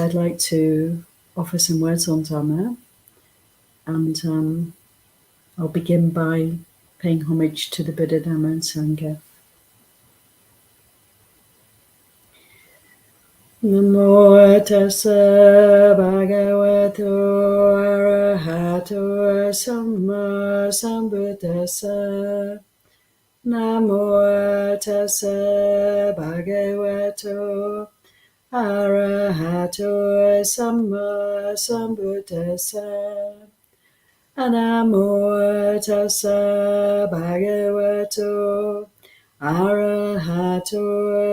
I'd like to offer some words on Dhamma, and I'll begin by paying homage to the Buddha, Dhamma and Sangha. Namo tassa bhagavato arahato samma sambuddhassa. Namo tassa bhagavato arahato samma sambuddhassa. Namo tassa bhagavato arahato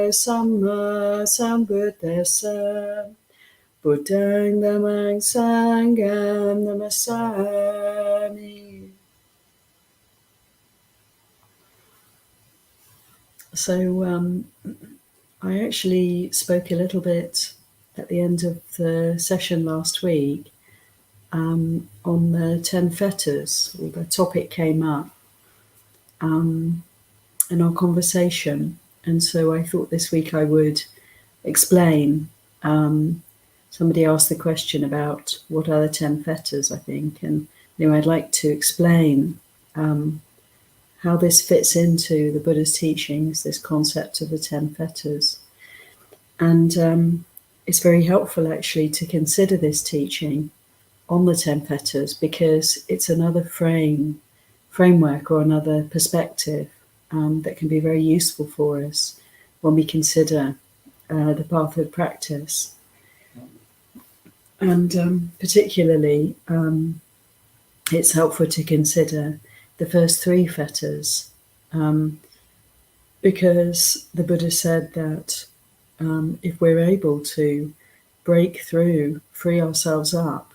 samma sambuddhassa. Buddhaṃ dhammāṃ saṅghāṃ namasāmi. So I actually spoke a little bit at the end of the session last week on the 10 Fetters. The topic came up in our conversation, and so I thought this week I would explain. Somebody asked the question about what are the 10 Fetters, I think, and I'd like to explain how this fits into the Buddha's teachings, this concept of the 10 Fetters. And it's very helpful actually to consider this teaching on the 10 Fetters, because it's another framework or another perspective that can be very useful for us when we consider the path of practice. And particularly, it's helpful to consider the first 3 fetters, because the Buddha said that if we're able to break through, free ourselves up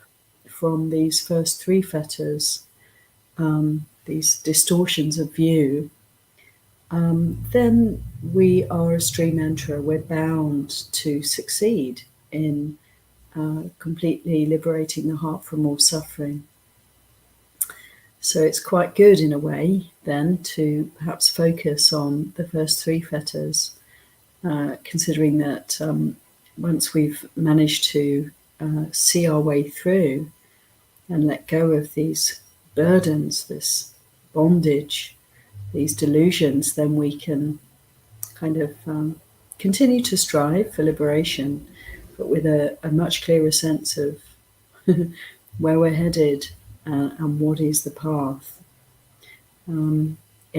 from these first 3 fetters, these distortions of view, then we are a stream enterer. We're bound to succeed in completely liberating the heart from all suffering. So it's quite good in a way then to perhaps focus on the first 3 fetters, considering that once we've managed to see our way through and let go of these burdens, this bondage, these delusions, then we can kind of continue to strive for liberation, but with a much clearer sense of where we're headed and what is the path. In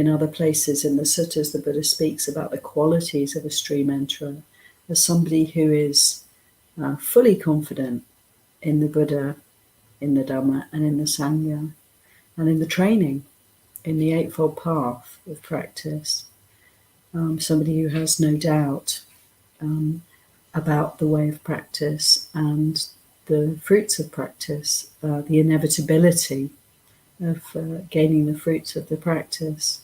other places in the suttas, the Buddha speaks about the qualities of a stream enterer as somebody who is fully confident in the Buddha, in the Dhamma, and in the Sangha, and in the training, in the Eightfold Path of practice. Somebody who has no doubt about the way of practice and the fruits of practice, the inevitability of gaining the fruits of the practice.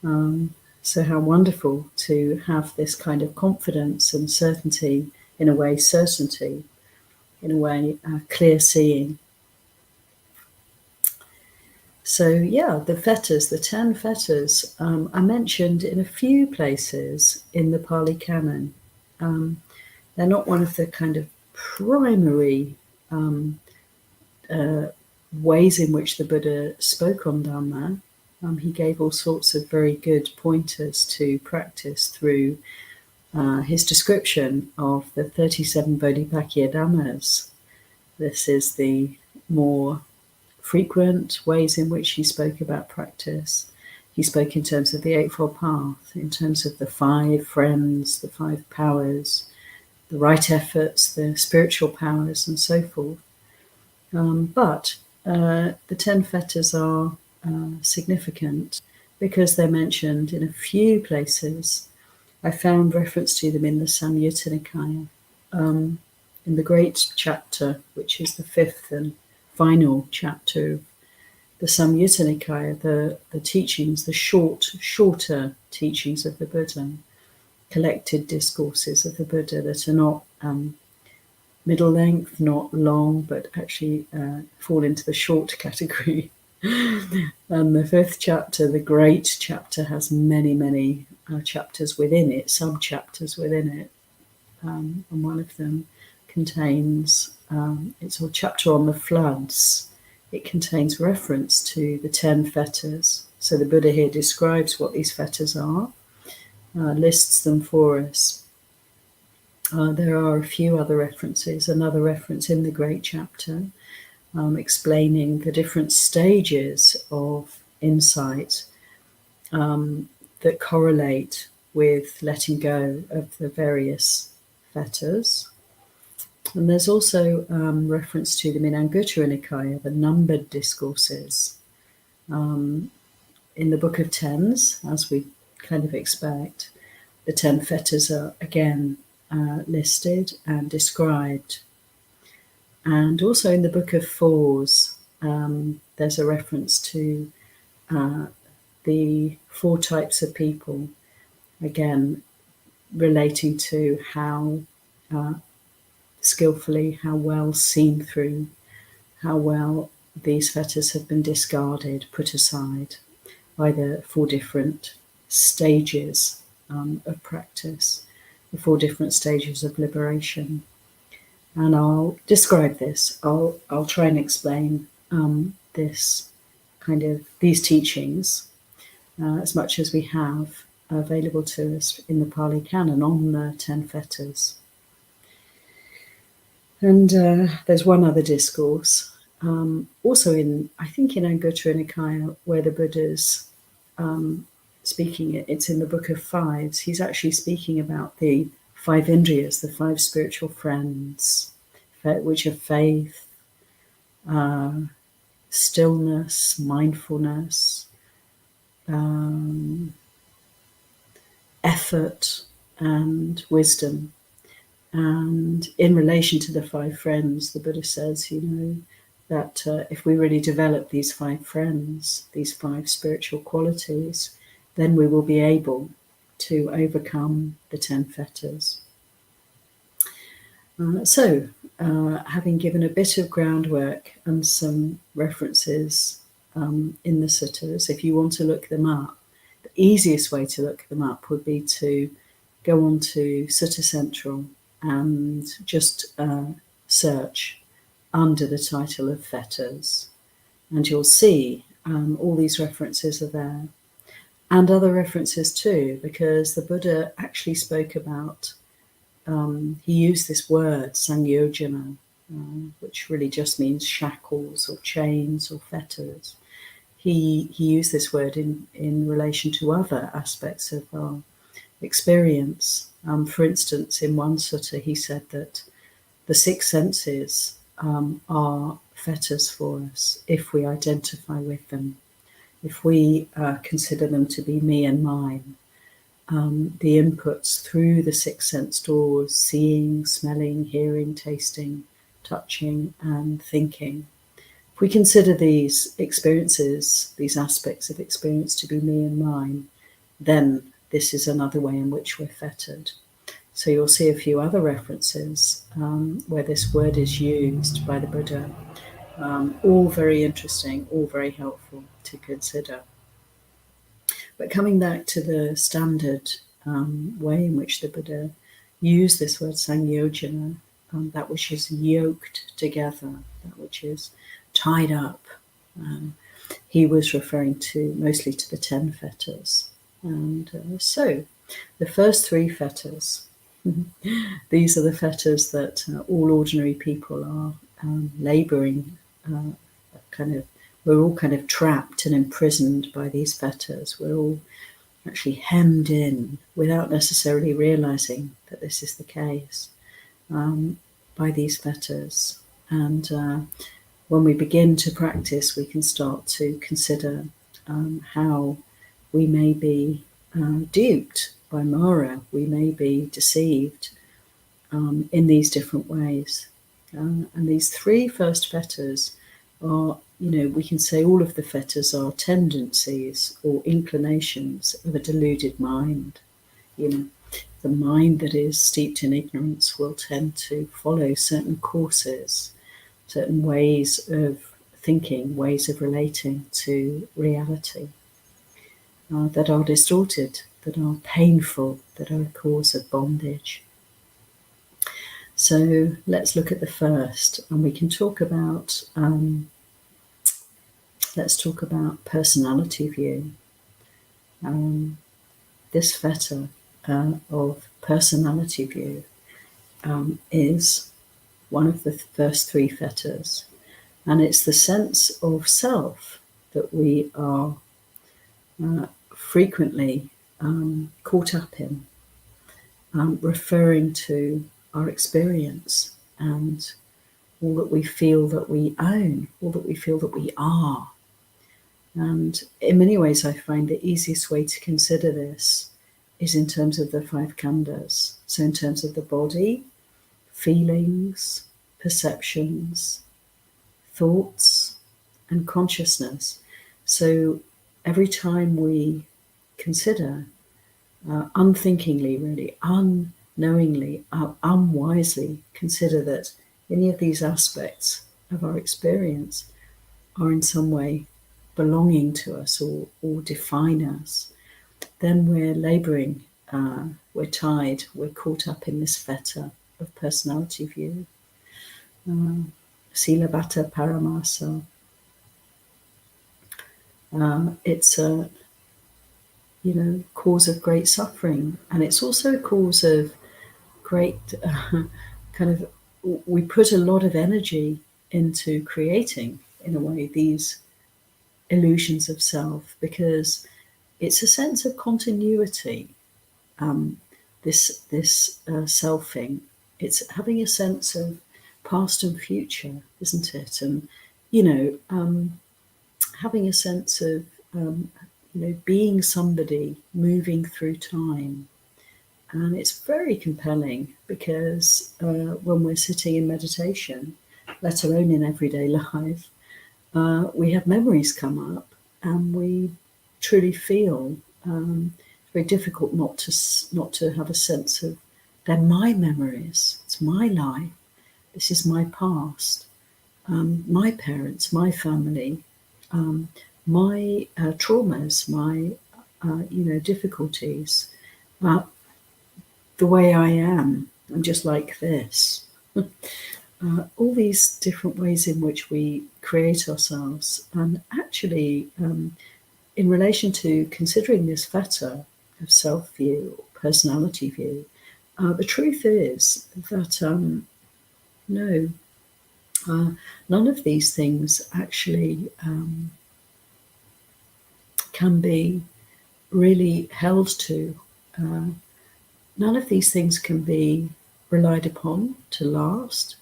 So how wonderful to have this kind of confidence and certainty, in a way certainty, in a way clear seeing. So yeah, the fetters, the 10 fetters, are mentioned in a few places in the Pali Canon. They're not one of the kind of primary ways in which the Buddha spoke on Dhamma. He gave all sorts of very good pointers to practice through his description of the 37 Bodhipakkhiya Dhammas. This is the more frequent ways in which he spoke about practice. He spoke in terms of the Eightfold Path, in terms of the 5 friends, the 5 powers, the right efforts, the spiritual powers, and so forth. But the 10 fetters are significant because they're mentioned in a few places. I found reference to them in the Saṁyojanāni, in the great chapter, which is the 5th and final chapter of the Saṁyojanāni, the teachings, the shorter teachings of the Buddha, collected discourses of the Buddha that are not middle length, not long, but actually fall into the short category. And the 5th chapter, the great chapter, has many chapters within it, sub-chapters within it. And one of them contains, it's a chapter on the floods. It contains reference to the 10 fetters. So the Buddha here describes what these fetters are, lists them for us. There are a few other references, another reference in the great chapter, explaining the different stages of insight that correlate with letting go of the various fetters. And there's also reference to them in Anguttara Nikaya, the numbered discourses. In the Book of Tens, as we kind of expect, the 10 fetters are again listed and described. And also in the Book of Fours, there's a reference to the 4 types of people, again relating to how skillfully, how well seen through, how well these fetters have been discarded, put aside by the 4 different stages of practice, the 4 different stages of liberation. And I'll describe this. I'll try and explain this kind of these teachings as much as we have available to us in the Pali Canon on the 10 fetters. And there's one other discourse, also in, I think in Anguttara Nikaya, where the Buddha's speaking, it's in the Book of Fives, he's actually speaking about the 5 indriyas, the 5 spiritual friends, which are faith, stillness, mindfulness, effort, and wisdom. And in relation to the 5 friends, the Buddha says, that if we really develop these 5 friends, these 5 spiritual qualities, then we will be able to overcome the 10 fetters. So, having given a bit of groundwork and some references in the suttas, if you want to look them up, the easiest way to look them up would be to go on to Sutta Central and just search under the title of fetters, and you'll see all these references are there, and other references too, because the Buddha actually spoke about, he used this word saṁyojanāni, which really just means shackles or chains or fetters. He used this word in relation to other aspects of our experience. For instance, in one sutta, he said that the 6 senses are fetters for us if we identify with them, if we consider them to be me and mine. The inputs through the 6 sense doors, seeing, smelling, hearing, tasting, touching, and thinking. If we consider these experiences, these aspects of experience to be me and mine, then this is another way in which we're fettered. So you'll see a few other references where this word is used by the Buddha, all very interesting, all very helpful to consider. But coming back to the standard way in which the Buddha used this word saṁyojana, that which is yoked together, that which is tied up, he was referring to mostly to the 10 fetters. And so the first 3 fetters, these are the fetters that all ordinary people are labouring, we're all kind of trapped and imprisoned by these fetters. We're all actually hemmed in without necessarily realising that this is the case by these fetters. And when we begin to practice, we can start to consider how we may be duped by Mara, we may be deceived in these different ways. And these 3 first fetters are, we can say all of the fetters are tendencies or inclinations of a deluded mind. The mind that is steeped in ignorance will tend to follow certain courses, certain ways of thinking, ways of relating to reality that are distorted, that are painful, that are a cause of bondage. So let's look at the first, and we can talk about, let's talk about personality view. This fetter of personality view is one of the first three fetters, and it's the sense of self that we are frequently caught up in, referring to our experience and all that we feel that we own, all that we feel that we are. And in many ways, I find the easiest way to consider this is in terms of the five khandhas. So in terms of the body, feelings, perceptions, thoughts, and consciousness. So every time we consider, unthinkingly, really, unknowingly, unwisely consider that any of these aspects of our experience are in some way belonging to us or define us, then we're labouring, we're tied, we're caught up in this fetter of personality view. Silabhata paramasa. It's a cause of great suffering, and it's also a cause of great we put a lot of energy into creating, in a way, these illusions of self, because it's a sense of continuity. This selfing, it's having a sense of past and future, isn't it? And having a sense of being somebody moving through time. And it's very compelling because when we're sitting in meditation, let alone in everyday life, we have memories come up, and we truly feel it's very difficult not to have a sense of they're my memories, it's my life, this is my past, my parents, my family, my traumas, my difficulties, the way I am. I'm just like this. All these different ways in which we create ourselves. And actually, in relation to considering this fetter of self-view, or personality view, the truth is that none of these things actually can be really held to. None of these things can be relied upon to last.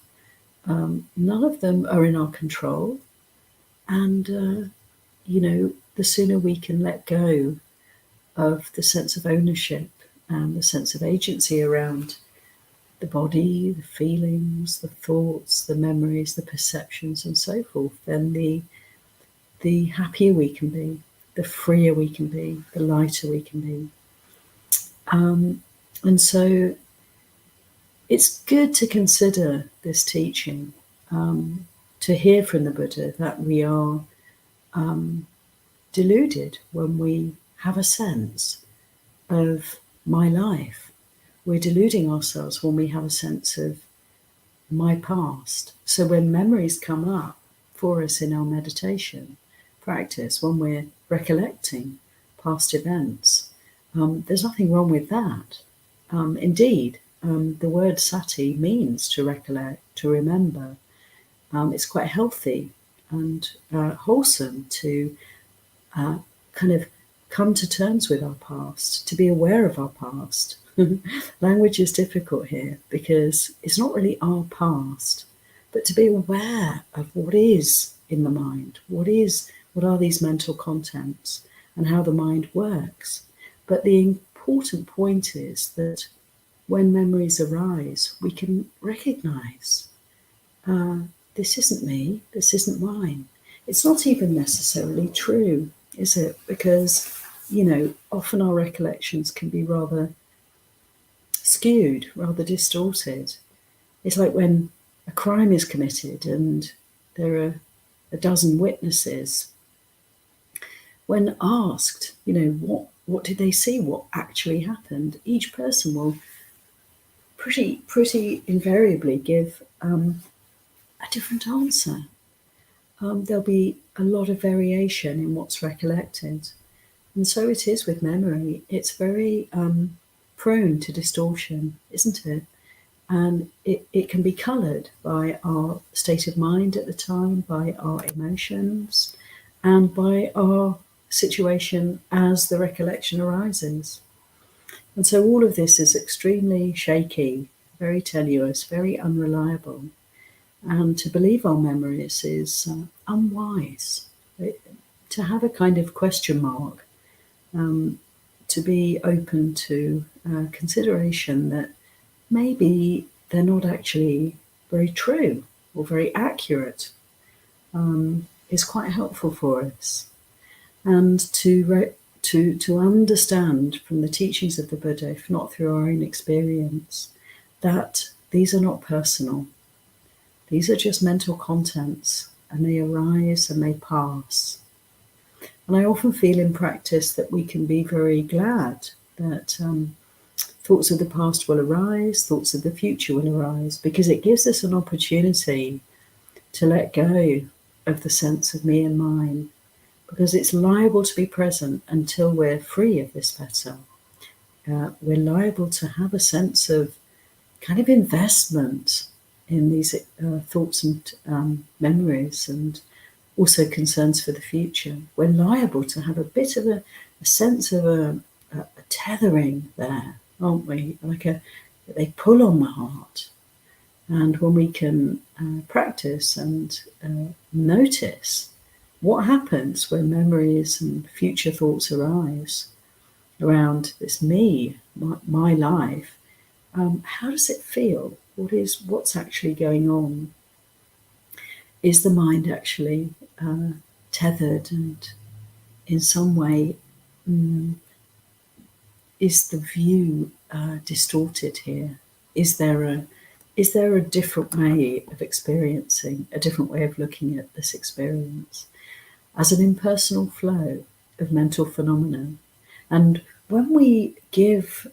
None of them are in our control. And, the sooner we can let go of the sense of ownership and the sense of agency around the body, the feelings, the thoughts, the memories, the perceptions, and so forth, then the happier we can be, the freer we can be, the lighter we can be. And so it's good to consider this teaching, to hear from the Buddha that we are deluded when we have a sense of my life. We're deluding ourselves when we have a sense of my past. So when memories come up for us in our meditation practice, when we're recollecting past events, there's nothing wrong with that. Indeed, the word sati means to recollect, to remember. It's quite healthy and wholesome to kind of come to terms with our past, to be aware of our past. Language is difficult here because it's not really our past, but to be aware of what is in the mind, what are these mental contents and how the mind works. But the important point is that when memories arise, we can recognize, this isn't me, this isn't mine. It's not even necessarily true, is it? Because, often our recollections can be rather skewed, rather distorted. It's like when a crime is committed and there are a dozen witnesses. When asked, what did they see, what actually happened, each person will pretty invariably give a different answer. There'll be a lot of variation in what's recollected. And so it is with memory. It's very prone to distortion, isn't it? And it can be coloured by our state of mind at the time, by our emotions, and by our situation as the recollection arises. And so all of this is extremely shaky, very tenuous, very unreliable. And to believe our memories is unwise. To have a kind of question mark, to be open to consideration that maybe they're not actually very true or very accurate, is quite helpful for us. And to understand from the teachings of the Buddha, if not through our own experience, that these are not personal. These are just mental contents, and they arise and they pass. And I often feel in practice that we can be very glad that thoughts of the past will arise, thoughts of the future will arise, because it gives us an opportunity to let go of the sense of me and mine, because it's liable to be present until we're free of this fetter. We're liable to have a sense of kind of investment in these thoughts and memories, and also concerns for the future. We're liable to have a bit of a sense of a tethering there, aren't we? Like they pull on the heart. And when we can practice and notice what happens when memories and future thoughts arise around this me, my life, how does it feel? What's actually going on? Is the mind actually tethered, and in some way is the view distorted here? Is there a different way of experiencing, a different way of looking at this experience as an impersonal flow of mental phenomena? And when we give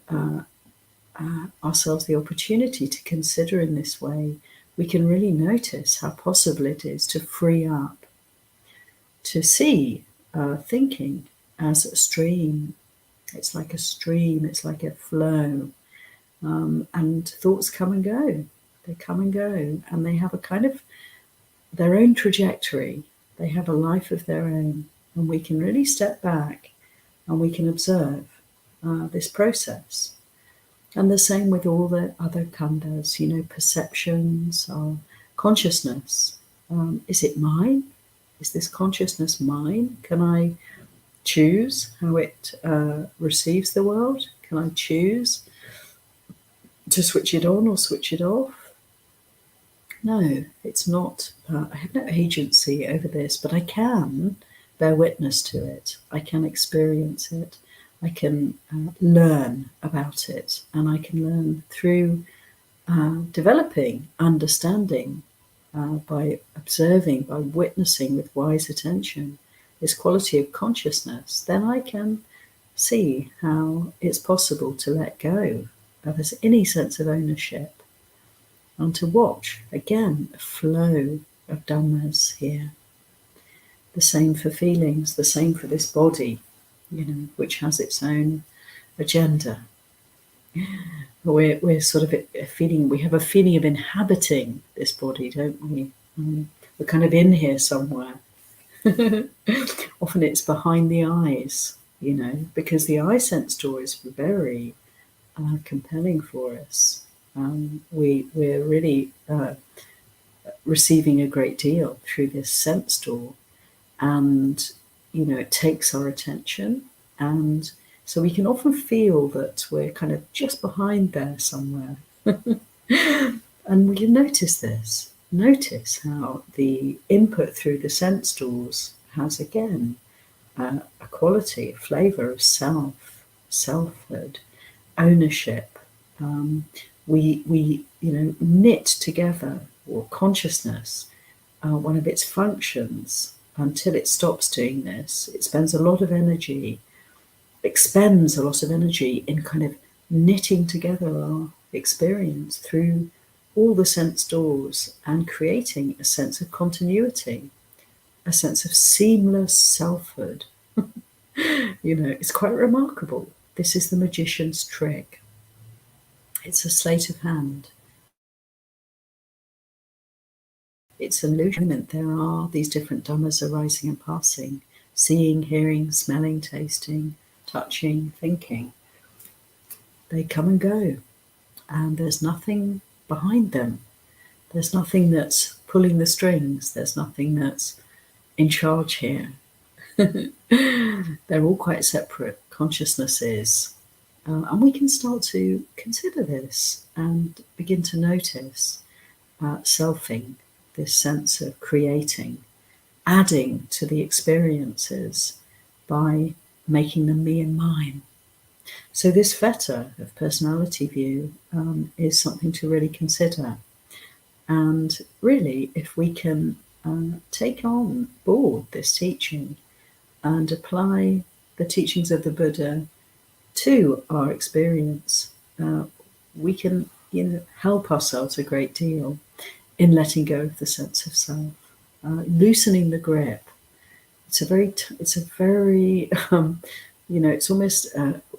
ourselves the opportunity to consider in this way, we can really notice how possible it is to free up, to see thinking as a stream. It's like a stream, it's like a flow. And thoughts come and go. They come and go, and they have a kind of their own trajectory. They have a life of their own, and we can really step back and we can observe this process. And the same with all the other khandhas, perceptions or consciousness. Is it mine? Is this consciousness mine? Can I choose how it receives the world? Can I choose to switch it on or switch it off? No, it's not. I have no agency over this, but I can bear witness to it. I can experience it. I can learn about it, and I can learn through developing understanding by observing, by witnessing with wise attention this quality of consciousness. Then I can see how it's possible to let go of any sense of ownership and to watch, again, a flow of dhammas here. The same for feelings, the same for this body, which has its own agenda. We're sort of we have a feeling of inhabiting this body, don't we? We're kind of in here somewhere. Often it's behind the eyes, because the eye sense door is very compelling for us. We're really receiving a great deal through this sense door, and it takes our attention, and so we can often feel that we're kind of just behind there somewhere. And we can notice this. Notice how the input through the sense doors has, again, a quality, a flavour of selfhood, ownership. We knit together, or consciousness, one of its functions. Until it stops doing this, it expends a lot of energy in kind of knitting together experience through all the sense doors and creating a sense of continuity, a sense of seamless selfhood. It's quite remarkable. This is the magician's trick. It's a sleight of hand. It's an illusion. There are these different dhammas arising and passing, seeing, hearing, smelling, tasting, touching, thinking. They come and go, and there's nothing behind them. There's nothing that's pulling the strings. There's nothing that's in charge here. They're all quite separate consciousnesses. And we can start to consider this and begin to notice selfing, this sense of creating, adding to the experiences by making them me and mine. So this fetter of personality view is something to really consider. And really, if we can take on board this teaching and apply the teachings of the Buddha to our experience, we can help ourselves a great deal in letting go of the sense of self, loosening the grip. It's almost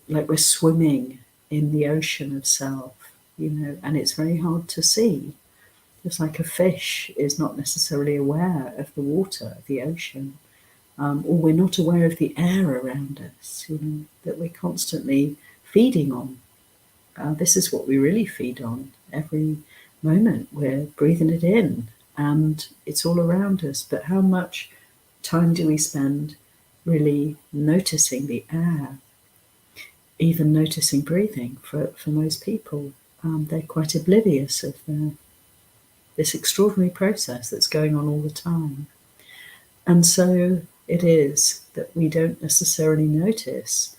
like we're swimming in the ocean of self, and it's very hard to see. Just like a fish is not necessarily aware of the water, of the ocean, or we're not aware of the air around us, that we're constantly feeding on. This is what we really feed on. Every moment we're breathing it in and it's all around us. But how much time do we spend really noticing the air, even noticing breathing? For most people, they're quite oblivious of this extraordinary process that's going on all the time. And so it is that we don't necessarily notice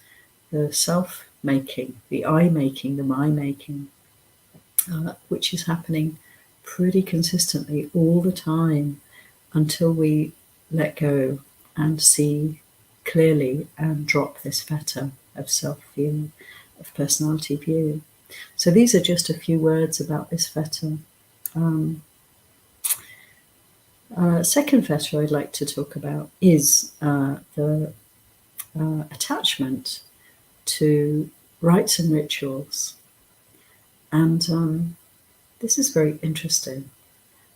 the self-making, the I-making, the my-making, which is happening pretty consistently all the time until we let go and see clearly and drop this fetter of self-view, of personality view. So these are just a few words about this fetter. Second fetter I'd like to talk about is the attachment to rites and rituals. And this is very interesting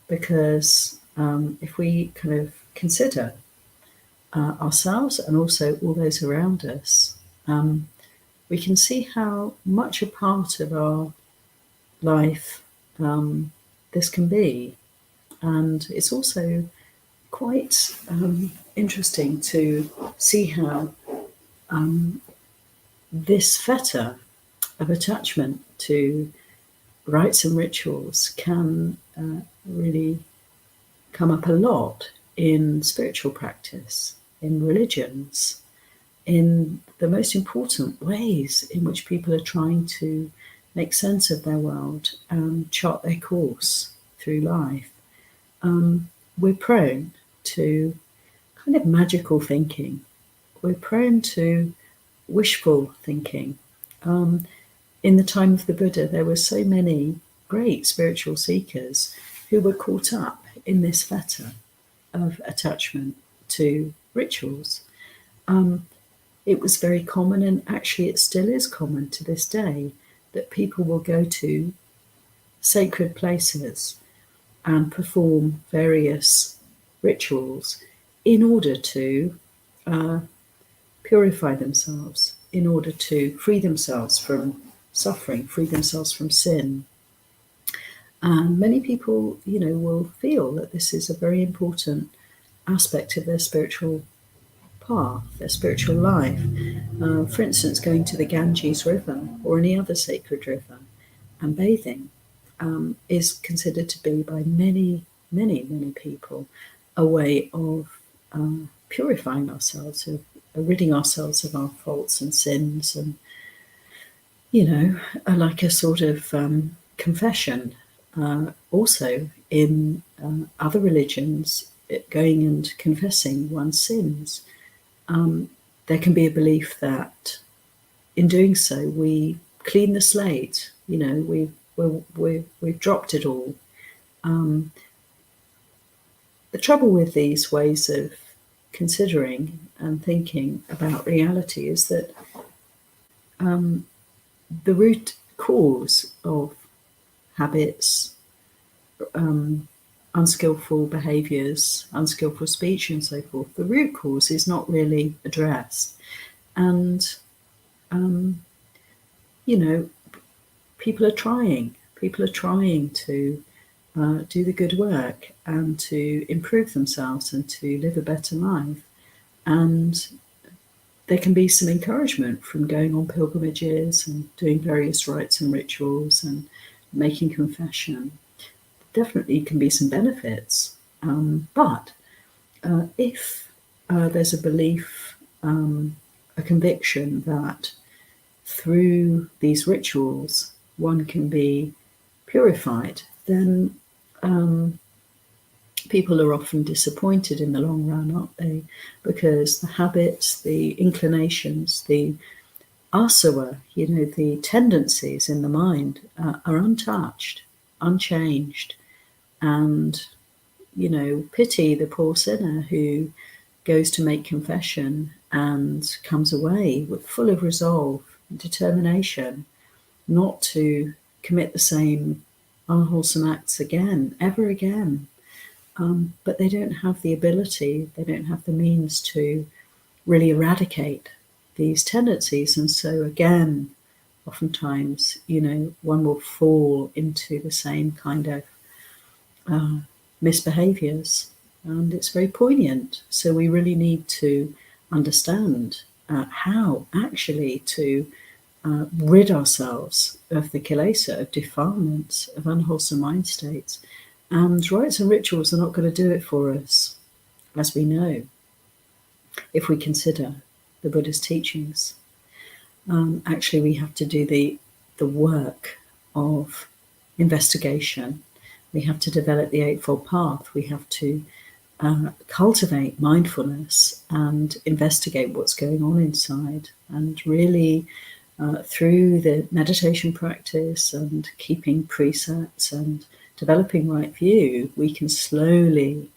because if we kind of consider ourselves and also all those around us, we can see how much a part of our life this can be. And it's also quite interesting to see how this fetter of attachment to rites and rituals can really come up a lot in spiritual practice, in religions, in the most important ways in which people are trying to make sense of their world and chart their course through life. We're prone to kind of magical thinking. We're prone to wishful thinking. In the time of the Buddha, there were so many great spiritual seekers who were caught up in this fetter of attachment to rituals. It was very common, and actually it still is common to this day, that people will go to sacred places and perform various rituals in order to purify themselves, in order to free themselves from suffering, free themselves from sin. And many people, will feel that this is a very important aspect of their spiritual path, their spiritual life. For instance, going to the Ganges River or any other sacred river and bathing is considered to be by many, many, many people a way of purifying ourselves, of ridding ourselves of our faults and sins, and like a sort of confession. Also in other religions, going and confessing one's sins, there can be a belief that in doing so we clean the slate. We we've dropped it all. The trouble with these ways of considering and thinking about reality is that the root cause of habits, unskillful behaviours, unskillful speech and so forth, the root cause is not really addressed. And, people are trying to do the good work and to improve themselves and to live a better life. And there can be some encouragement from going on pilgrimages and doing various rites and rituals and making confession. Definitely can be some benefits. But if there's a belief, a conviction that through these rituals one can be purified, then people are often disappointed in the long run, aren't they? Because the habits, the inclinations, the asava, the tendencies in the mind are untouched, unchanged. And, pity the poor sinner who goes to make confession and comes away full of resolve and determination not to commit the same unwholesome acts again, ever again. But they don't have the ability, they don't have the means to really eradicate these tendencies. And so again, oftentimes, one will fall into the same kind of misbehaviors. And it's very poignant. So we really need to understand how actually to rid ourselves of the kilesa, of defilements, of unwholesome mind states. And rites and rituals are not going to do it for us, as we know, if we consider the Buddha's teachings. Actually, we have to do the work of investigation. We have to develop the Eightfold Path. We have to cultivate mindfulness and investigate what's going on inside. And really, through the meditation practice and keeping precepts and developing right view, we can slowly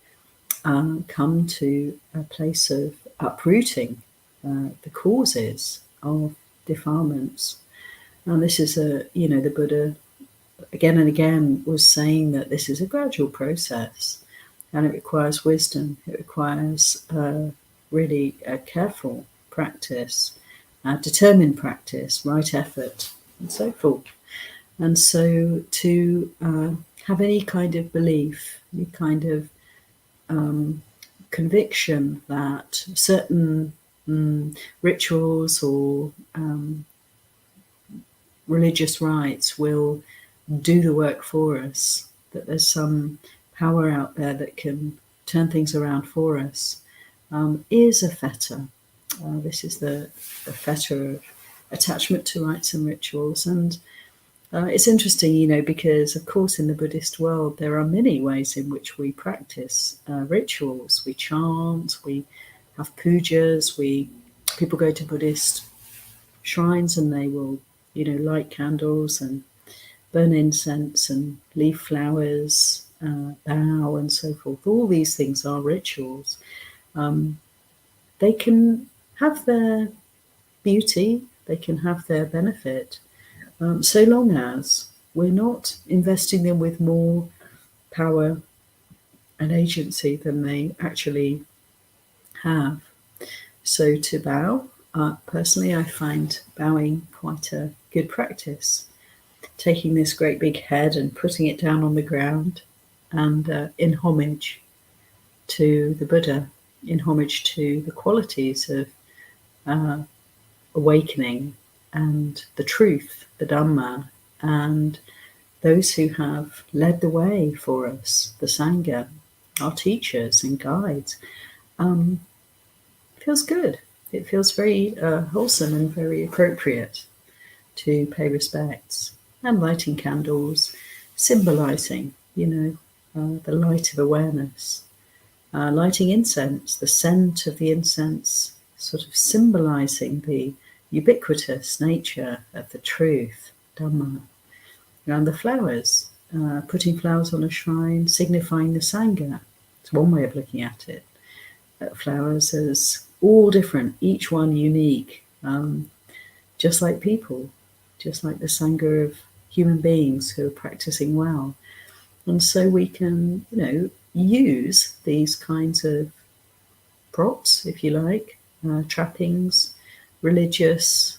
come to a place of uprooting the causes of defilements. And this is the Buddha again and again was saying that this is a gradual process, and it requires wisdom. It requires really a careful practice, determined practice, right effort, and so forth. And so to have any kind of belief, any kind of conviction that certain rituals or religious rites will do the work for us, that there's some power out there that can turn things around for us, is a fetter. This is the fetter of attachment to rites and rituals. And it's interesting, because, of course, in the Buddhist world, there are many ways in which we practice rituals. We chant, we have pujas, people go to Buddhist shrines and they will, light candles and burn incense and leave flowers, bow and so forth. All these things are rituals. They can have their beauty, they can have their benefit, so long as we're not investing them with more power and agency than they actually have. So to bow, personally, I find bowing quite a good practice. Taking this great big head and putting it down on the ground, and in homage to the Buddha, in homage to the qualities of awakening and the truth, the Dhamma, and those who have led the way for us, the Sangha, our teachers and guides. It feels good. It feels very wholesome and very appropriate to pay respects. And lighting candles, symbolizing, the light of awareness. Lighting incense, the scent of the incense, sort of symbolizing the ubiquitous nature of the truth, Dhamma. around the flowers, putting flowers on a shrine, signifying the sangha. It's one way of looking at it. Flowers as all different, each one unique, just like people, just like the sangha of human beings who are practicing well. And so we can, use these kinds of props, if you like, trappings, religious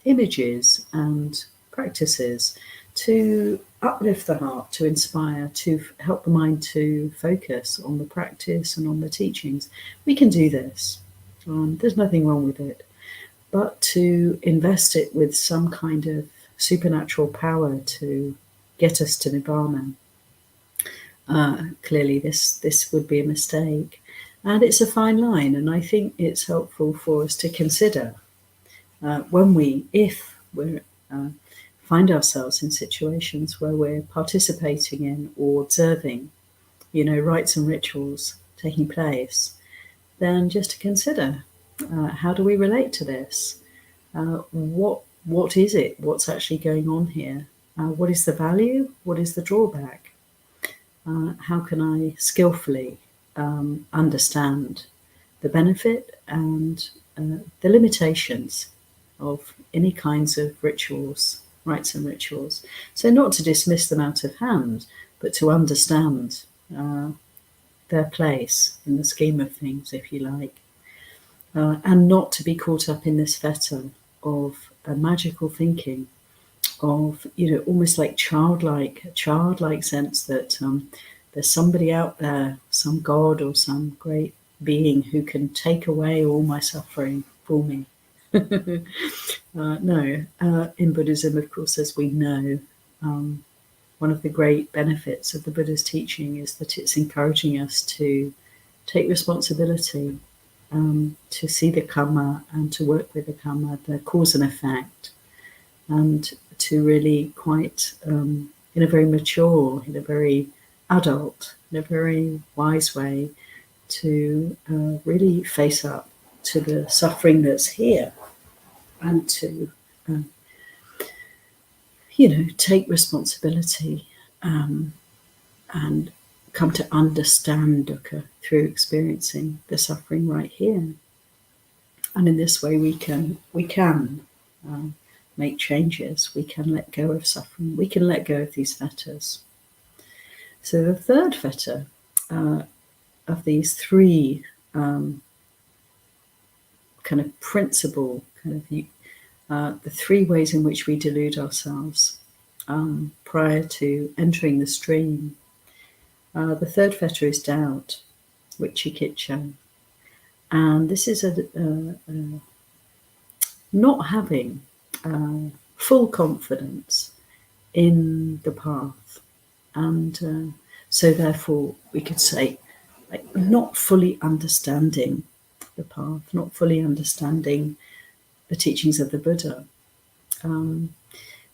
images and practices to uplift the heart, to inspire, to help the mind to focus on the practice and on the teachings. We can do this. There's nothing wrong with it. But to invest it with some kind of supernatural power to get us to Nibbana, clearly this would be a mistake. And it's a fine line, and I think it's helpful for us to consider if we find ourselves in situations where we're participating in or observing, rites and rituals taking place, then just to consider, how do we relate to this? What is it? What's actually going on here? What is the value? What is the drawback? How can I skillfully understand the benefit and the limitations of any kinds of rituals, rites and rituals? So not to dismiss them out of hand, but to understand their place in the scheme of things, if you like, and not to be caught up in this fetter of magical thinking, of almost like childlike sense that there's somebody out there, some god or some great being who can take away all my suffering for me. No, in Buddhism, of course, as we know, one of the great benefits of the Buddha's teaching is that it's encouraging us to take responsibility, to see the karma and to work with the karma, the cause and effect, and to really quite, in a very mature, in a very adult, in a very wise way, to really face up to the suffering that's here, and to take responsibility and come to understand dukkha through experiencing the suffering right here. And in this way we can make changes. We can let go of suffering. We can let go of these fetters. So the third fetter of these three kind of principle, the three ways in which we delude ourselves prior to entering the stream. The third fetter is doubt, vicikicchā. And this is not having full confidence in the path. And so therefore we could say, not fully understanding the path, not fully understanding the teachings of the Buddha.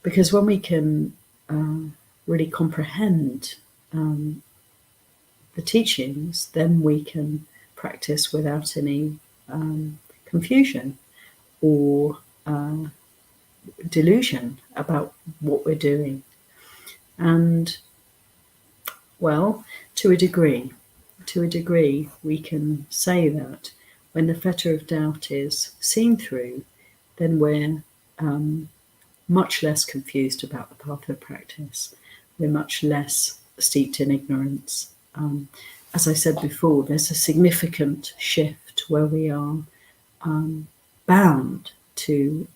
Because when we can really comprehend the teachings, then we can practice without any confusion or delusion about what we're doing. And, well, to a degree, we can say that when the fetter of doubt is seen through, then we're much less confused about the path of practice. We're much less steeped in ignorance. As I said before, there's a significant shift where we are bound to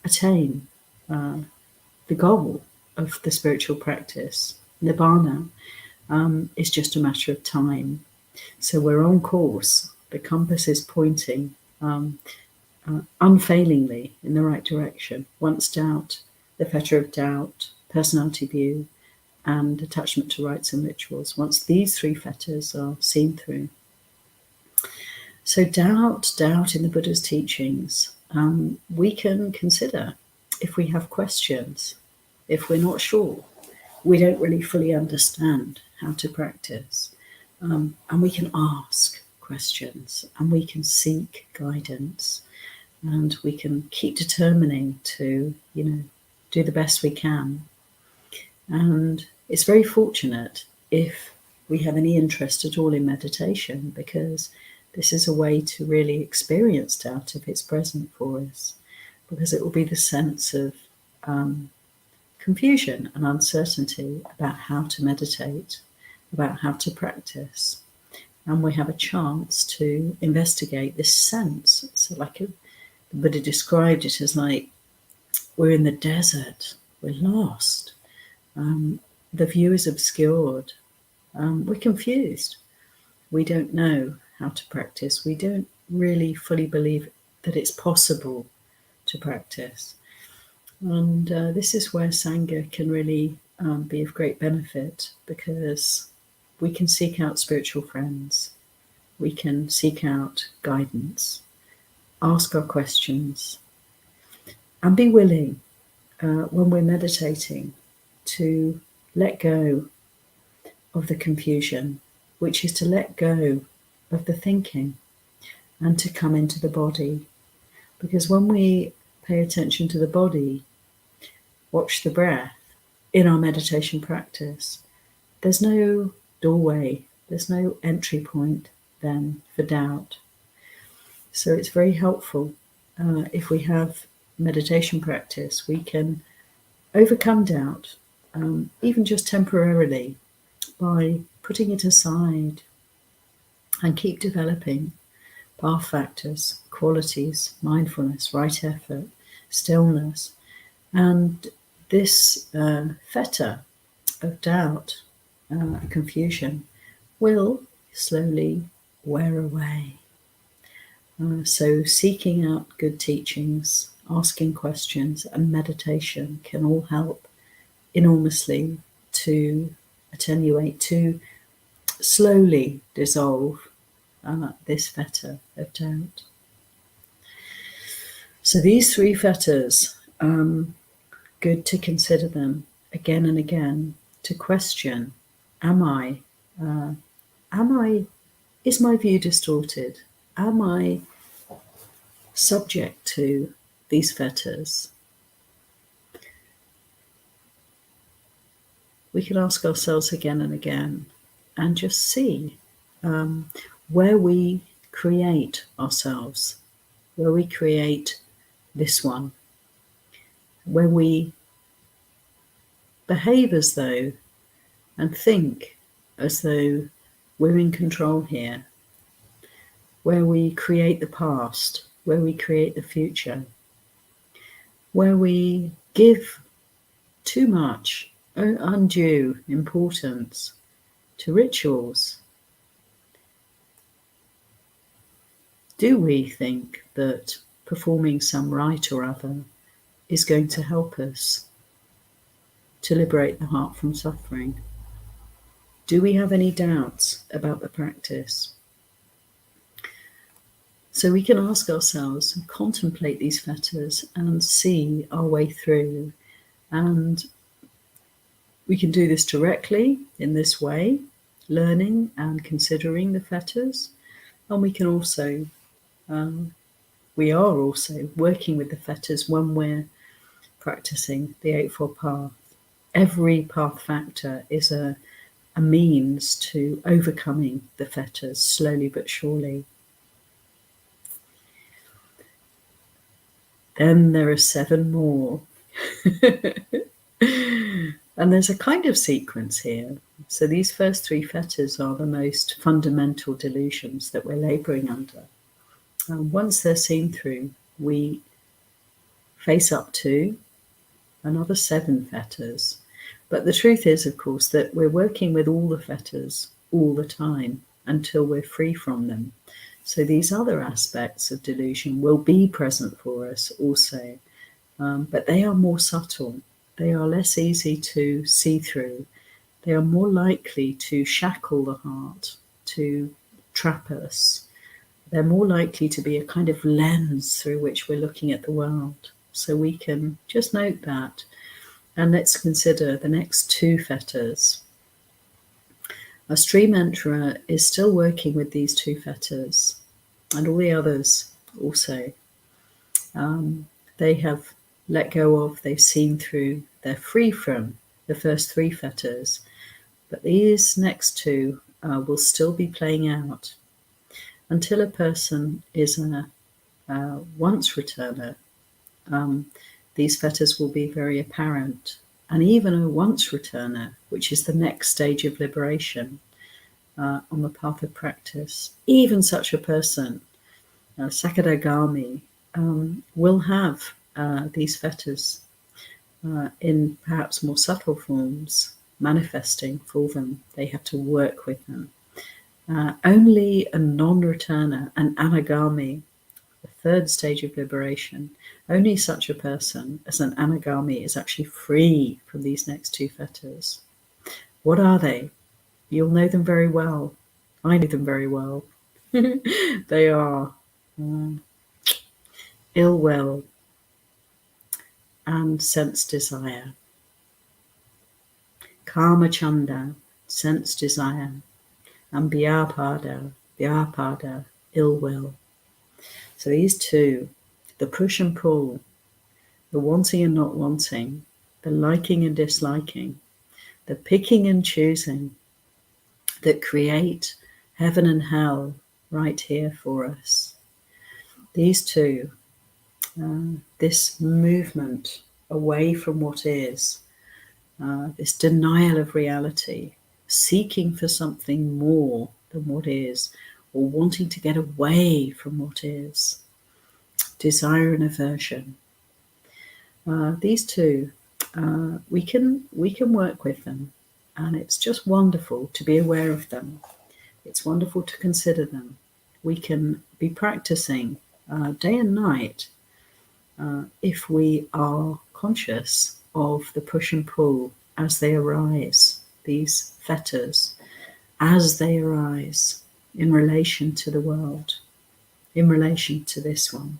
attain the goal of the spiritual practice, Nibbana. It's just a matter of time. So we're on course. The compass is pointing unfailingly in the right direction. Once doubt, the fetter of doubt, personality view, and attachment to rites and rituals, once these three fetters are seen through. So doubt in the Buddha's teachings, we can consider if we have questions, if we're not sure, we don't really fully understand how to practice, and we can ask questions and we can seek guidance and we can keep determining to, do the best we can. And it's very fortunate if we have any interest at all in meditation, because this is a way to really experience doubt if it's present for us, because it will be the sense of confusion and uncertainty about how to meditate, about how to practice. And we have a chance to investigate this sense. So the Buddha described it as like we're in the desert, we're lost, the view is obscured, we're confused, we don't know how to practice, we don't really fully believe that it's possible to practice. And this is where Sangha can really be of great benefit, because we can seek out spiritual friends, we can seek out guidance, ask our questions, and be willing when we're meditating to let go of the confusion, which is to let go of the thinking and to come into the body. Because when we pay attention to the body, watch the breath in our meditation practice, there's no doorway, there's no entry point then for doubt. So it's very helpful if we have meditation practice, we can overcome doubt, even just temporarily, by putting it aside and keep developing path factors, qualities, mindfulness, right effort, stillness. And this fetter of doubt, confusion, will slowly wear away. So seeking out good teachings, asking questions, and meditation can all help enormously to attenuate, to slowly dissolve this fetter of doubt. So these three fetters, good to consider them again and again, to question, is my view distorted? Am I subject to these fetters? We can ask ourselves again and again and just see where we create ourselves, where we create this one, where we behave as though and think as though we're in control here, where we create the past, where we create the future, where we give too much undue importance to rituals. Do we think that performing some rite or other is going to help us to liberate the heart from suffering? Do we have any doubts about the practice? So we can ask ourselves and contemplate these fetters and see our way through. And we can do this directly in this way, learning and considering the fetters. And we can also, we are also working with the fetters when we're practicing the Eightfold Path. Every path factor is a means to overcoming the fetters slowly but surely. Then there are 7 more. And there's a kind of sequence here. So these first 3 fetters are the most fundamental delusions that we're labouring under. Once they're seen through, we face up to another 7 fetters. But the truth is, of course, that we're working with all the fetters all the time until we're free from them. So these other aspects of delusion will be present for us also, but they are more subtle. They are less easy to see through. They are more likely to shackle the heart, to trap us. They're more likely to be a kind of lens through which we're looking at the world. So we can just note that. And let's consider the next 2 fetters. Our stream enterer is still working with these 2 fetters, and all the others also. They have let go of, they've seen through, they're free from the first 3 fetters. But these next 2 will still be playing out until a person is a once returner. These fetters will be very apparent. And even a once returner, which is the next stage of liberation on the path of practice, even such a person, sakkāya-diṭṭhi, will have these fetters in perhaps more subtle forms manifesting for them. They have to work with them. Only a non-returner, an anagami, the 3rd stage of liberation, only such a person as an anagami is actually free from these next 2 fetters. What are they? You'll know them very well. I know them very well. They are ill will and sense desire. Kāmacchanda, sense desire, and vyapada, ill will. So these 2, the push and pull, the wanting and not wanting, the liking and disliking, the picking and choosing, that create heaven and hell right here for us. These 2, this movement away from what is, this denial of reality, seeking for something more than what is, or wanting to get away from what is, desire and aversion. These 2, we can work with them, and it's just wonderful to be aware of them. It's wonderful to consider them. We can be practicing day and night if we are conscious of the push and pull as they arise, these fetters, as they arise in relation to the world, in relation to this one.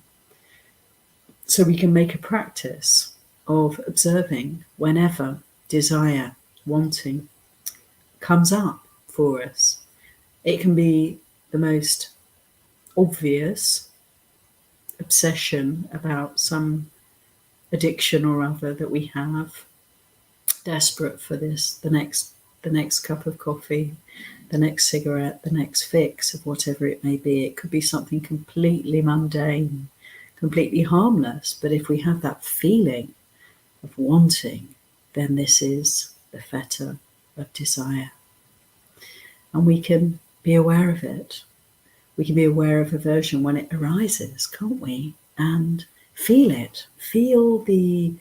So we can make a practice of observing whenever desire, wanting comes up for us. It can be the most obvious obsession about some addiction or other that we have, desperate for this, the next cup of coffee, the next cigarette, the next fix of whatever it may be. It could be something completely mundane, completely harmless, but if we have that feeling of wanting, then this is the fetter of desire. And we can be aware of it. We can be aware of aversion when it arises, can't we? And feel it. Feel the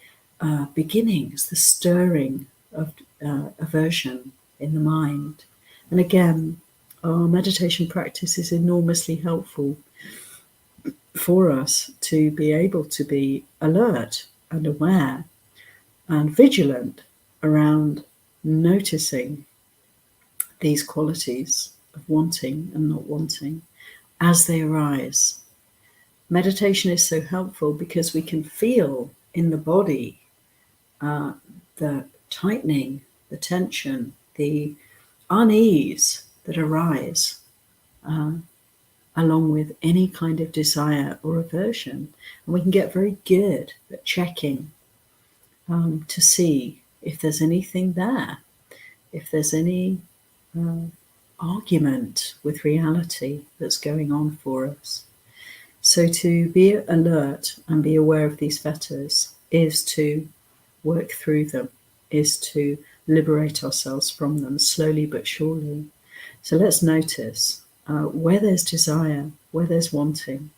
beginnings, the stirring of aversion in the mind. And again, our meditation practice is enormously helpful for us to be able to be alert and aware and vigilant around noticing these qualities of wanting and not wanting as they arise. Meditation is so helpful because we can feel in the body the tightening, the tension, the unease that arise along with any kind of desire or aversion. And we can get very good at checking to see if there's anything there, if there's any argument with reality that's going on for us. So to be alert and be aware of these fetters is to work through them, is to liberate ourselves from them slowly but surely. So let's notice where there's desire, where there's wanting.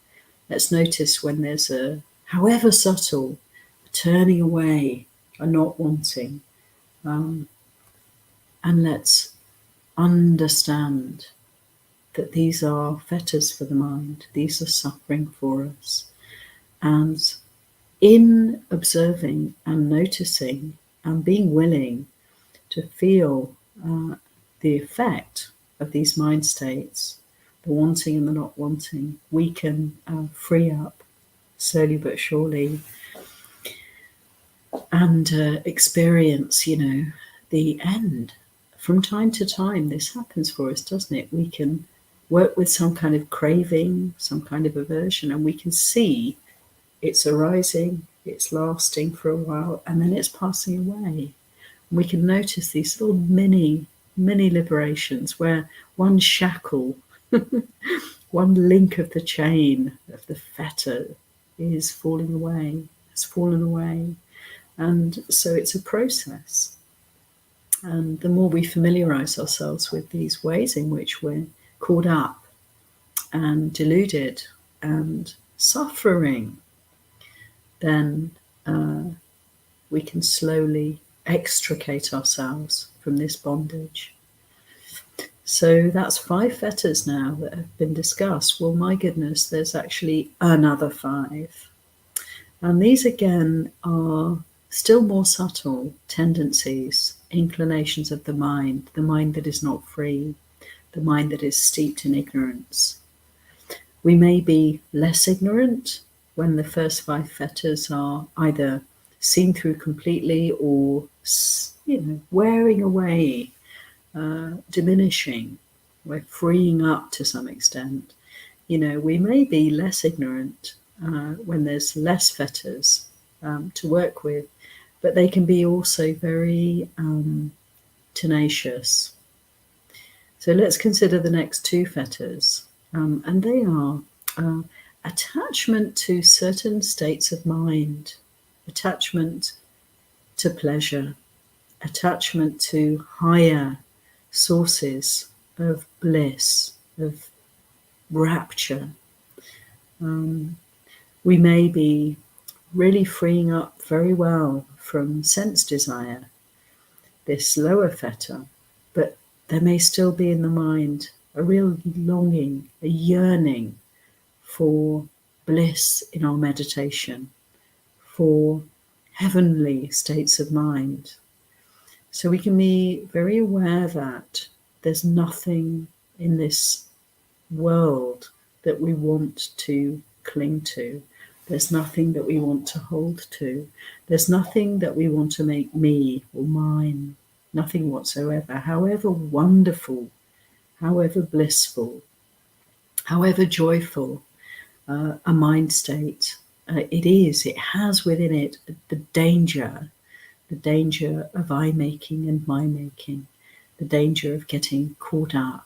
Let's notice when there's a, however subtle, turning away, a not wanting. And let's understand that these are fetters for the mind. These are suffering for us. And in observing and noticing and being willing to feel the effect of these mind states, the wanting and the not wanting, we can free up slowly but surely and experience, the end. From time to time, this happens for us, doesn't it? We can work with some kind of craving, some kind of aversion, and we can see it's arising it's lasting for a while, and then it's passing away. We can notice these little mini liberations where one shackle, one link of the chain of the fetter is falling away, has fallen away. And so it's a process. And the more we familiarize ourselves with these ways in which we're caught up and deluded and suffering, then we can slowly extricate ourselves from this bondage. So that's 5 fetters now that have been discussed. Well, my goodness, there's actually another 5. And these again are still more subtle tendencies, inclinations of the mind that is not free, the mind that is steeped in ignorance. We may be less ignorant when the first 5 fetters are either seen through completely or, wearing away, diminishing. We're freeing up to some extent. We may be less ignorant when there's less fetters to work with, but they can be also very tenacious. So let's consider the next 2 fetters, and they are attachment to certain states of mind, attachment to pleasure, attachment to higher sources of bliss, of rapture. We may be really freeing up very well from sense desire, this lower fetter, but there may still be in the mind a real longing, a yearning for bliss in our meditation, for heavenly states of mind. So we can be very aware that there's nothing in this world that we want to cling to. There's nothing that we want to hold to. There's nothing that we want to make me or mine. Nothing whatsoever. However wonderful, however blissful, however joyful a mind state it has within it the danger of I-making and my-making, the danger of getting caught up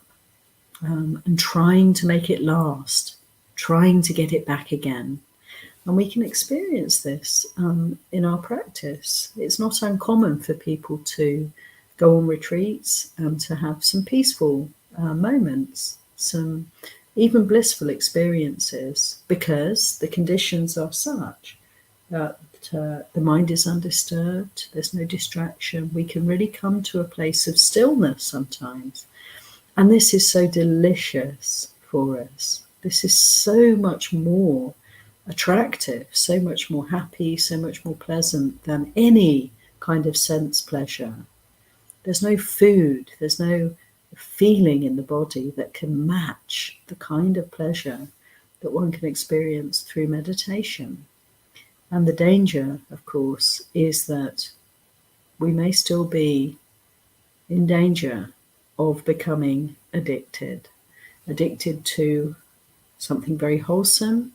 and trying to make it last, trying to get it back again. And we can experience this in our practice. It's not uncommon for people to go on retreats and to have some peaceful moments, some even blissful experiences, because the conditions are such that the mind is undisturbed, there's no distraction. We can really come to a place of stillness sometimes. And this is so delicious for us. This is so much more attractive, so much more happy, so much more pleasant than any kind of sense pleasure. There's no food, there's no feeling in the body that can match the kind of pleasure that one can experience through meditation. And the danger, of course, is that we may still be in danger of becoming addicted to something very wholesome,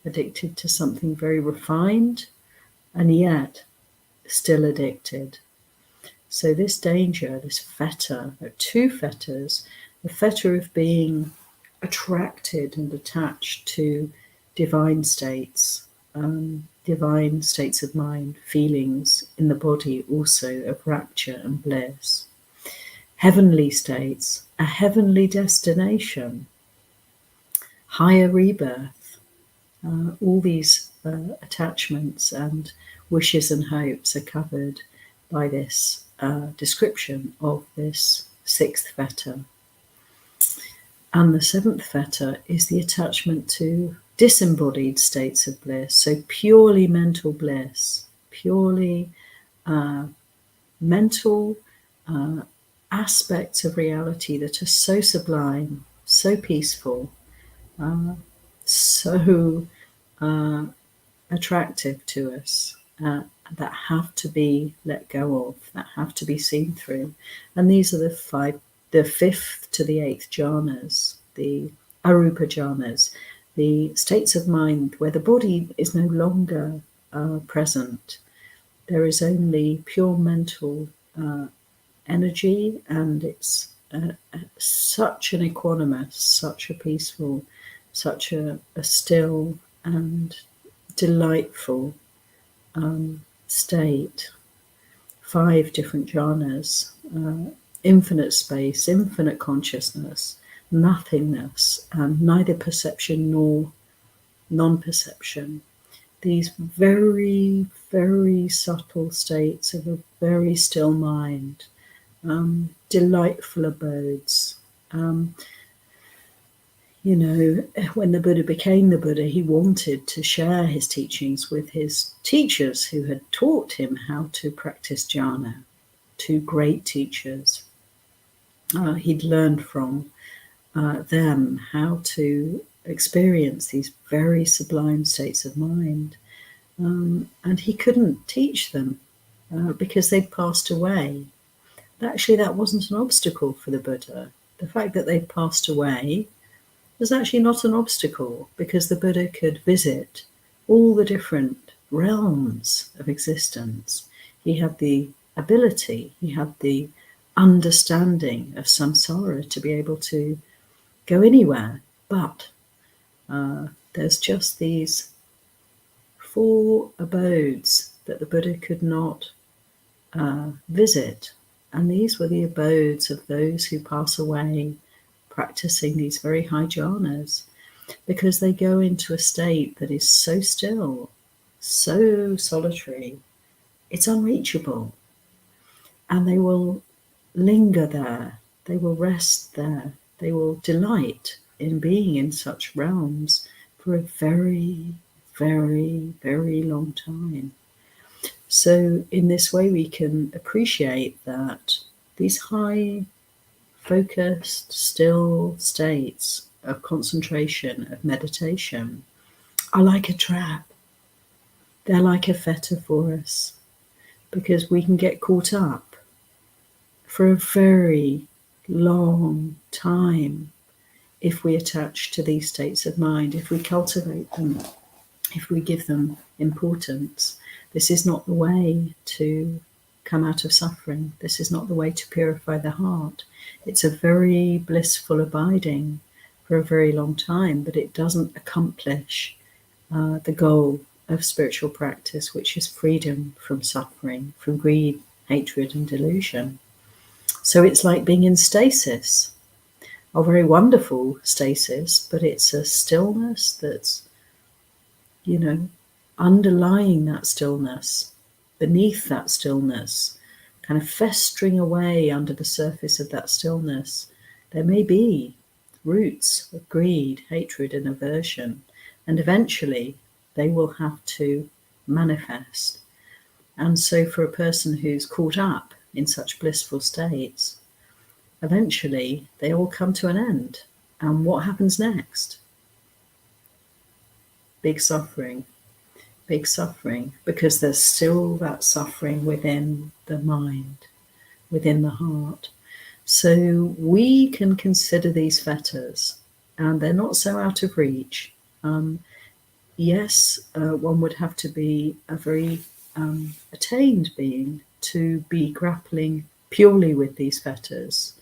addicted to something very refined, and yet still addicted. So this danger, this fetter, there are 2 fetters, the fetter of being attracted and attached to divine states of mind, feelings in the body also of rapture and bliss. Heavenly states, a heavenly destination, higher rebirth. All these attachments and wishes and hopes are covered by this description of this 6th fetter. And the 7th fetter is the attachment to disembodied states of bliss, so purely mental bliss, purely mental aspects of reality that are so sublime, so peaceful, so attractive to us, that have to be let go of, that have to be seen through. And these are the 5th to the 8th jhanas, the arupa jhanas, the states of mind where the body is no longer present. There is only pure mental energy, and it's such an equanimous, such a peaceful, such a still and delightful state. 5 different jhanas, infinite space, infinite consciousness, nothingness, and neither perception nor non-perception. These very, very subtle states of a very still mind, delightful abodes. When the Buddha became the Buddha, he wanted to share his teachings with his teachers who had taught him how to practice jhana. 2 great teachers. He'd learned from them how to experience these very sublime states of mind. And he couldn't teach them because they'd passed away. But actually, that wasn't an obstacle for the Buddha. The fact that they'd passed away was actually not an obstacle, because the Buddha could visit all the different realms of existence. He had the ability, he had the understanding of saṁsāra to be able to go anywhere. But there's just these 4 abodes that the Buddha could not visit. And these were the abodes of those who pass away practicing these very high jhanas, because they go into a state that is so still, so solitary, it's unreachable. And they will linger there, they will rest there, they will delight in being in such realms for a very, very, very long time. So in this way we can appreciate that these high focused, still states of concentration, of meditation, are like a trap. They're like a fetter for us, because we can get caught up for a very long time if we attach to these states of mind, if we cultivate them, if we give them importance. This is not the way to come out of suffering. This is not the way to purify the heart. It's a very blissful abiding for a very long time, but it doesn't accomplish the goal of spiritual practice, which is freedom from suffering, from greed, hatred, and delusion. So it's like being in stasis, a very wonderful stasis, but it's a stillness that's, underlying that stillness, beneath that stillness, kind of festering away under the surface of that stillness. There may be roots of greed, hatred, and aversion, and eventually they will have to manifest. And so for a person who's caught up in such blissful states, eventually they all come to an end. And what happens next? Big suffering, because there's still that suffering within the mind, within the heart. So we can consider these fetters, and they're not so out of reach. Yes, one would have to be a very attained being to be grappling purely with these fetters,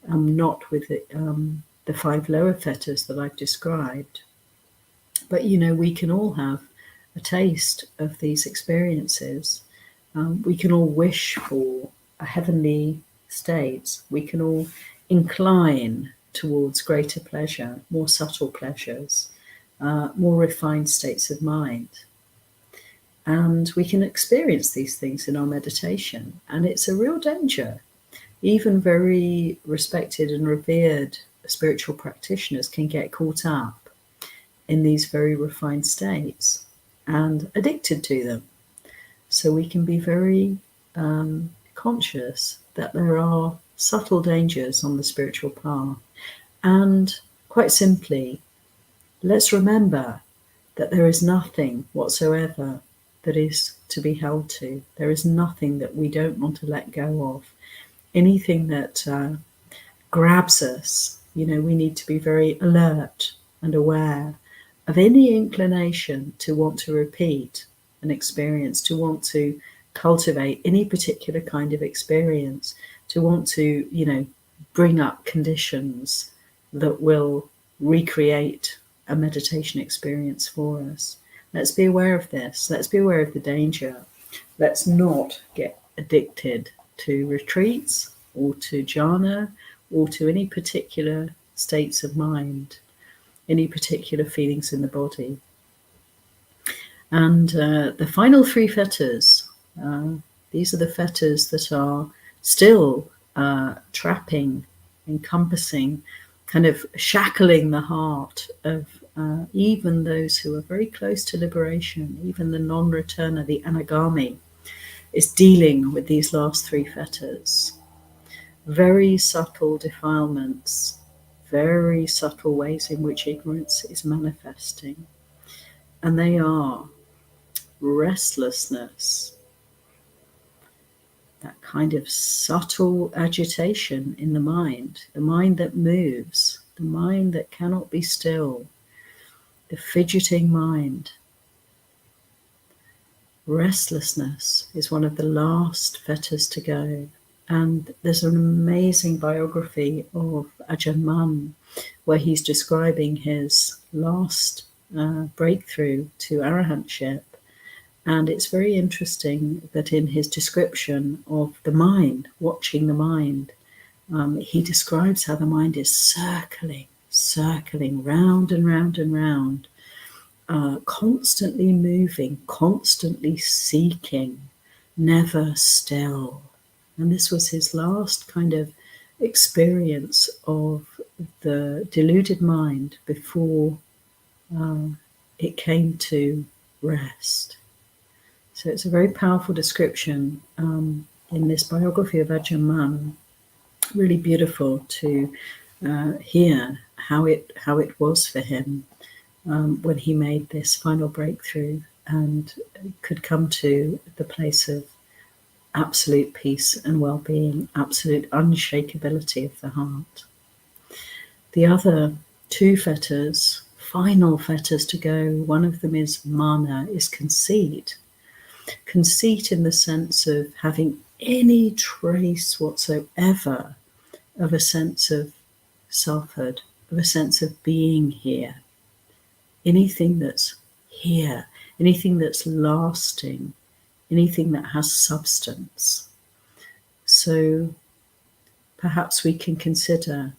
not with the 5 lower fetters that I've described. But, we can all have a taste of these experiences. We can all wish for a heavenly state. We can all incline towards greater pleasure, more subtle pleasures, more refined states of mind. And we can experience these things in our meditation. And it's a real danger. Even very respected and revered spiritual practitioners can get caught up in these very refined states and addicted to them. So we can be very conscious that there are subtle dangers on the spiritual path. And quite simply, let's remember that there is nothing whatsoever that is to be held to. There is nothing that we don't want to let go of. Anything that grabs us, we need to be very alert and aware of any inclination to want to repeat an experience, to want to cultivate any particular kind of experience, to want to, bring up conditions that will recreate a meditation experience for us. Let's be aware of this. Let's be aware of the danger. Let's not get addicted to retreats or to jhana or to any particular states of mind, any particular feelings in the body. And the final 3 fetters, these are the fetters that are still trapping, encompassing, kind of shackling the heart of even those who are very close to liberation. Even the non-returner, the anagami, is dealing with these last 3 fetters. Very subtle defilements, very subtle ways in which ignorance is manifesting. And they are restlessness, that kind of subtle agitation in the mind that moves, the mind that cannot be still, the fidgeting mind. Restlessness is one of the last fetters to go. And there's an amazing biography of Ajahn Mun where he's describing his last breakthrough to arahantship. And it's very interesting that in his description of the mind, watching the mind, he describes how the mind is circling round and round and round, constantly moving, constantly seeking, never still. And this was his last kind of experience of the deluded mind before it came to rest. So it's a very powerful description in this biography of Ajahn Mun. Really beautiful to hear how it was for him when he made this final breakthrough and could come to the place of absolute peace and well-being, absolute unshakability of the heart. The other 2 fetters, final fetters to go, one of them is māna, is conceit. Conceit in the sense of having any trace whatsoever of a sense of selfhood, of a sense of being here. Anything that's here, anything that's lasting, anything that has substance. So perhaps we can consider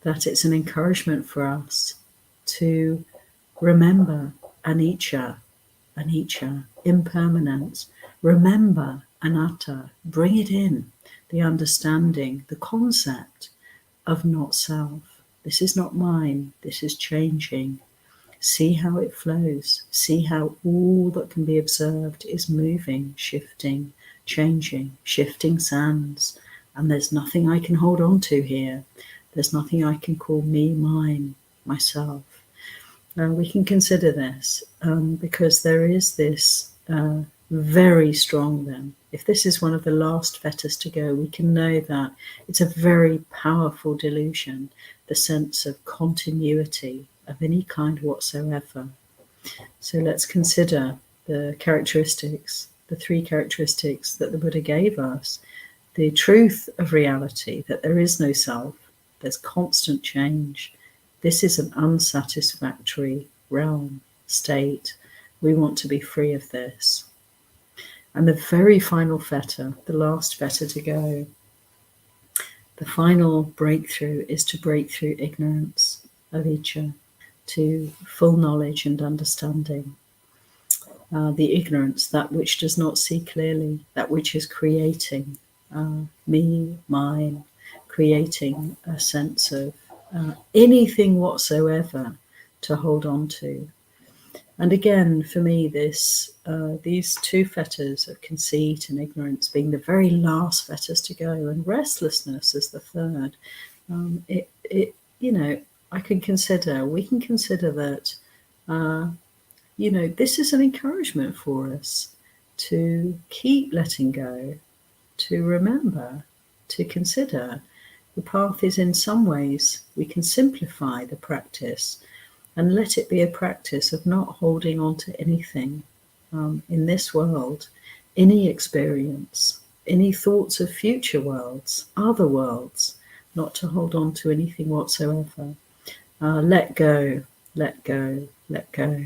that it's an encouragement for us to remember anicca, impermanence. Remember anatta, bring it in, the understanding, the concept of not self. This is not mine, this is changing. See how it flows. See how all that can be observed is moving, shifting, changing, shifting sands. And there's nothing I can hold on to here. There's nothing I can call me, mine, myself. We can consider this because there is this very strong then. If this is one of the last fetters to go, we can know that it's a very powerful delusion, the sense of continuity of any kind whatsoever. So let's consider the characteristics, the 3 characteristics that the Buddha gave us. The truth of reality, that there is no self, there's constant change. This is an unsatisfactory realm, state. We want to be free of this. And the very final fetter, the last fetter to go, the final breakthrough is to break through ignorance, avijjā, to full knowledge and understanding. The ignorance, that which does not see clearly, that which is creating me, mine, creating a sense of anything whatsoever to hold on to. And again, for me, these 2 fetters of conceit and ignorance being the very last fetters to go, and restlessness as the third, we can consider that, this is an encouragement for us to keep letting go, to remember, to consider. The path is, in some ways, we can simplify the practice and let it be a practice of not holding on to anything, in this world, any experience, any thoughts of future worlds, other worlds, not to hold on to anything whatsoever. Let go, let go, let go.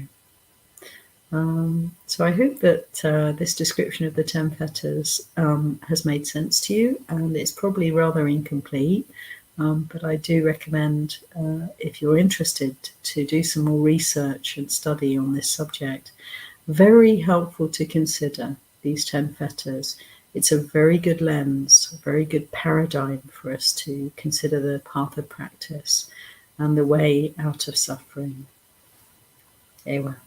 So I hope that this description of the 10 fetters has made sense to you, and it's probably rather incomplete, but I do recommend, if you're interested, to do some more research and study on this subject. Very helpful to consider these 10 fetters. It's a very good lens, a very good paradigm for us to consider the path of practice and the way out of suffering. Ewa.